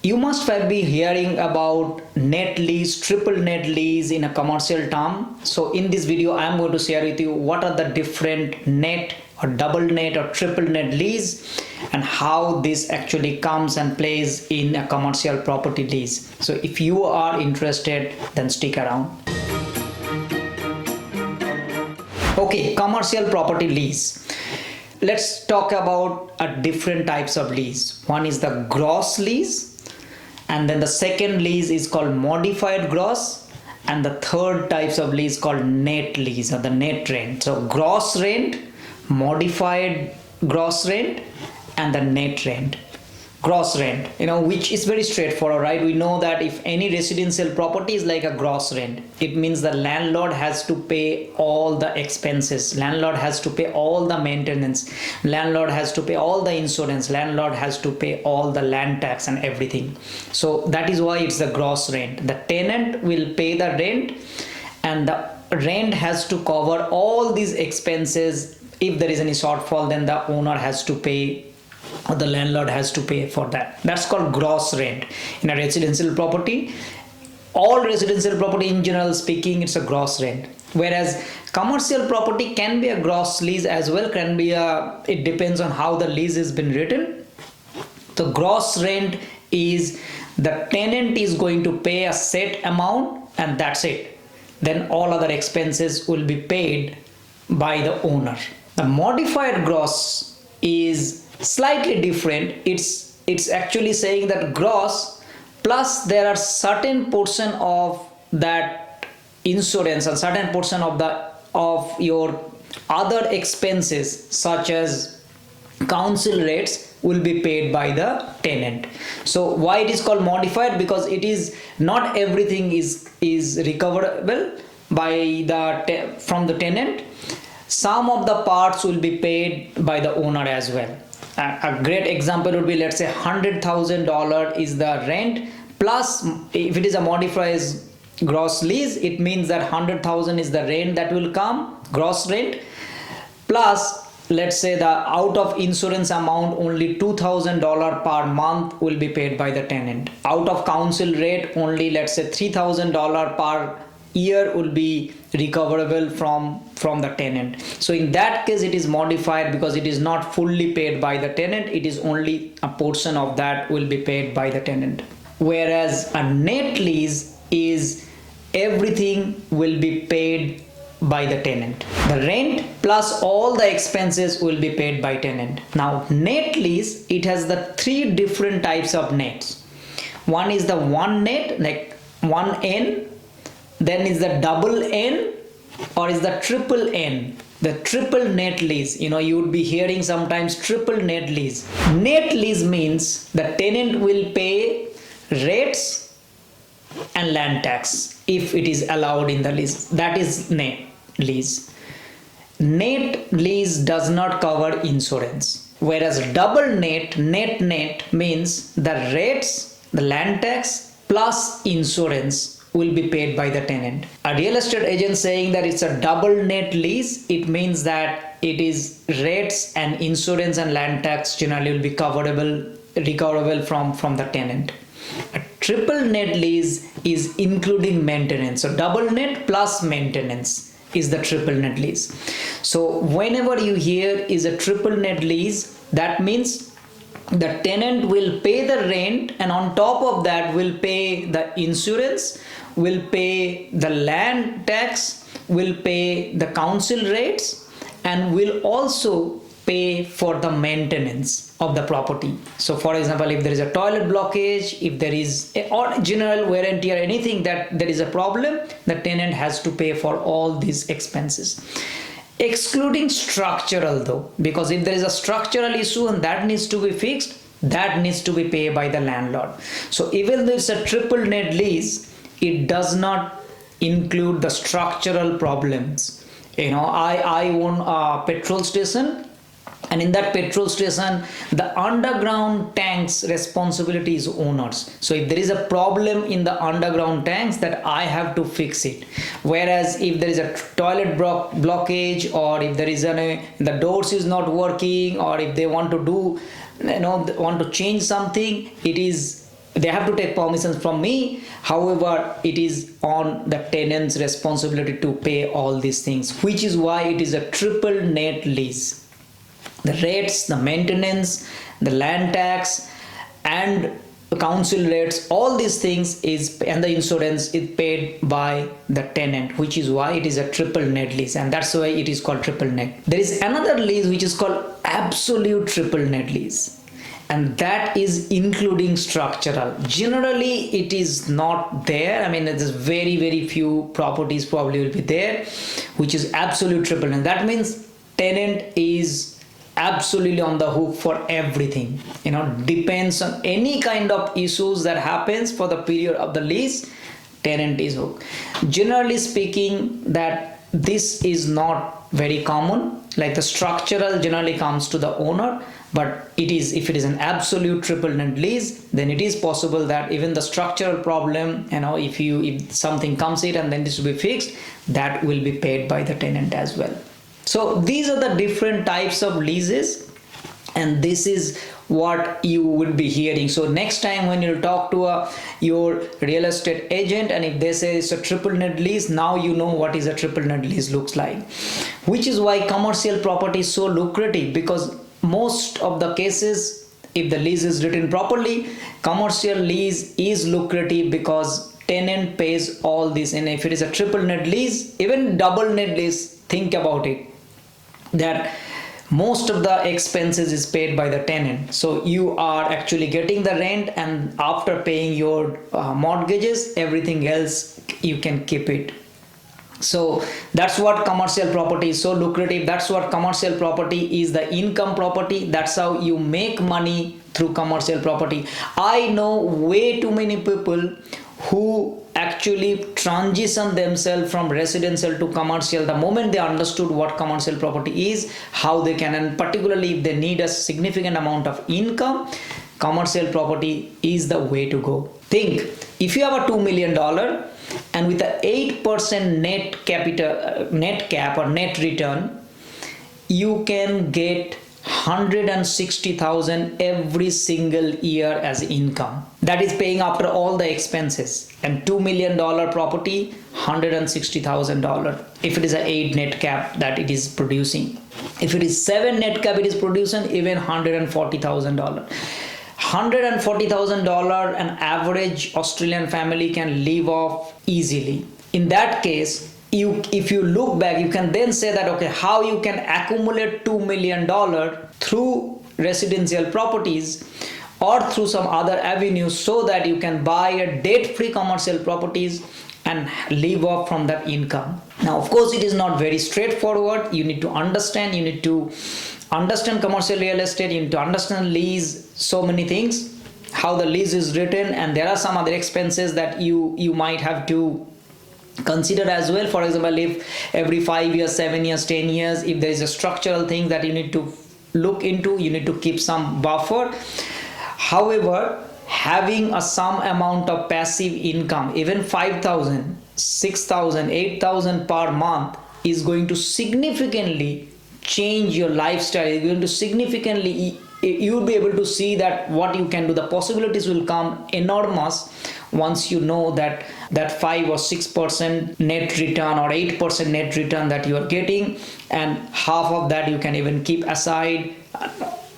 You must have been hearing about net lease, triple net lease in a commercial term. So in this video, I am going to share with you what are the different net or double net or triple net lease and how this actually comes and plays in a commercial property lease. So if you are interested, then stick around. Okay, commercial property lease. Let's talk about different types of lease. One is the gross lease, and then the second lease is called modified gross, and the third types of lease called net lease or the net rent. So gross rent, modified gross rent, and the net rent. Gross rent, which is very straightforward, right? We know that if any residential property is like a gross rent, it means the landlord has to pay all the expenses, landlord has to pay all the maintenance, landlord has to pay all the insurance, landlord has to pay all the land tax and everything. So that is why it's the gross rent. The tenant will pay the rent, and the rent has to cover all these expenses. If there is any shortfall, then the owner has to pay, or the landlord has to pay for that. That's called gross rent in a residential property. All residential property in general speaking, it's a gross rent. Whereas commercial property can be a gross lease as well, it depends on how the lease has been written. The gross rent is the tenant is going to pay a set amount and that's it. Then all other expenses will be paid by the owner. The modified gross is slightly different. It's actually saying that gross plus there are certain portion of that insurance and certain portion of your other expenses such as council rates will be paid by the tenant. So why it is called modified? Because it is not everything is recoverable from the tenant. Some of the parts will be paid by the owner as well. A great example would be, let's say $100,000 is the rent, plus if it is a modified gross lease, it means that 100,000 is the rent that will come, gross rent, plus let's say the out of insurance amount only $2,000 per month will be paid by the tenant. Out of council rate only, let's say $3,000 per year will be recoverable from the tenant. So in that case it is modified because it is not fully paid by the tenant, it is only a portion of that will be paid by the tenant. Whereas a net lease is everything will be paid by the tenant. The rent plus all the expenses will be paid by tenant. Now net lease, it has the three different types of nets. One is the one net, like one N, then is the double N, or is the triple N, the triple net lease. You would be hearing sometimes triple net lease. Net lease means the tenant will pay rates and land tax if it is allowed in the lease. That is net lease. Net lease does not cover insurance. Whereas double net means the rates, the land tax plus insurance will be paid by the tenant. A real estate agent saying that it's a double net lease, it means that it is rates and insurance and land tax generally will be recoverable from the tenant. A triple net lease is including maintenance. So double net plus maintenance is the triple net lease. So whenever you hear is a triple net lease, that means the tenant will pay the rent, and on top of that will pay the insurance, will pay the land tax, will pay the council rates, and will also pay for the maintenance of the property. So for example, if there is a toilet blockage, if there is or general wear and tear, anything that there is a problem, the tenant has to pay for all these expenses. Excluding structural though, because if there is a structural issue and that needs to be fixed, that needs to be paid by the landlord. So even though it's a triple net lease, it does not include the structural problems. I own a petrol station, and in that petrol station the underground tanks responsibility is owners. So if there is a problem in the underground tanks, that I have to fix it. Whereas if there is a toilet blockage, or if there is the doors is not working, or if they want to do want to change something, it is they have to take permissions from me. However, it is on the tenant's responsibility to pay all these things, which is why it is a triple net lease. The rates, the maintenance, the land tax, and the council rates, all these things is, and the insurance is paid by the tenant, which is why it is a triple net lease, and that's why it is called triple net. There is another lease which is called absolute triple net lease, and that is including structural. Generally it is not there. I mean, there's very few properties probably will be there which is absolute triple net. That means tenant is absolutely on the hook for everything. Depends on any kind of issues that happens for the period of the lease, tenant is hooked. Generally speaking, that this is not very common. Like the structural generally comes to the owner, but it is, if it is an absolute triple net lease, then it is possible that even the structural problem, if something comes in and then this will be fixed, that will be paid by the tenant as well. So these are the different types of leases, and this is what you will be hearing. So next time when you talk to your real estate agent, and if they say it's a triple net lease, now you know what is a triple net lease looks like. Which is why commercial property is so lucrative, because most of the cases, if the lease is written properly, commercial lease is lucrative because tenant pays all this. And if it is a triple net lease, even double net lease, think about it, that most of the expenses is paid by the tenant. So you are actually getting the rent, and after paying your mortgages, everything else you can keep it. So that's what commercial property is so lucrative. That's what commercial property is, the income property. That's how you make money through commercial property. I know way too many people who actually transition themselves from residential to commercial the moment they understood what commercial property is, how they can, and particularly if they need a significant amount of income, commercial property is the way to go. Think, if you have a $2 million and with a 8% net capital, net cap or net return, you can get 160,000 every single year as income. That is paying after all the expenses. And $2 million property, $160,000 if it is a 8 net cap that it is producing. If it is 7 net cap it is producing, even $140,000. $140,000 an average Australian family can live off easily. In that case, if you look back, you can then say that, okay, how you can accumulate $2 million through residential properties or through some other avenues, so that you can buy a debt-free commercial properties and live off from that income. Now, of course, it is not very straightforward. You need to understand commercial real estate, you need to understand lease, so many things, how the lease is written, and there are some other expenses that you might have to consider as well. For example, if every 5 years, 7 years, 10 years, if there is a structural thing that you need to look into, you need to keep some buffer. However, having some amount of passive income, even 5,000, 6,000, 8,000 per month, is going to significantly change your lifestyle. It's going to significantly, you'll be able to see that what you can do. The possibilities will come enormous once you know that 5 or 6% net return or 8% net return that you are getting, and half of that you can even keep aside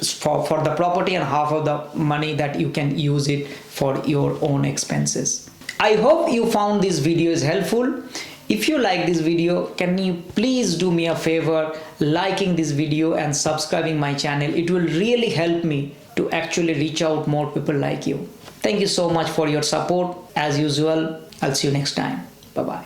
for the property, and half of the money that you can use it for your own expenses. I hope you found this video is helpful. If you like this video, can you please do me a favor, liking this video and subscribing my channel. It will really help me to actually reach out more people like you. Thank you so much for your support. As usual, I'll see you next time. Bye-bye.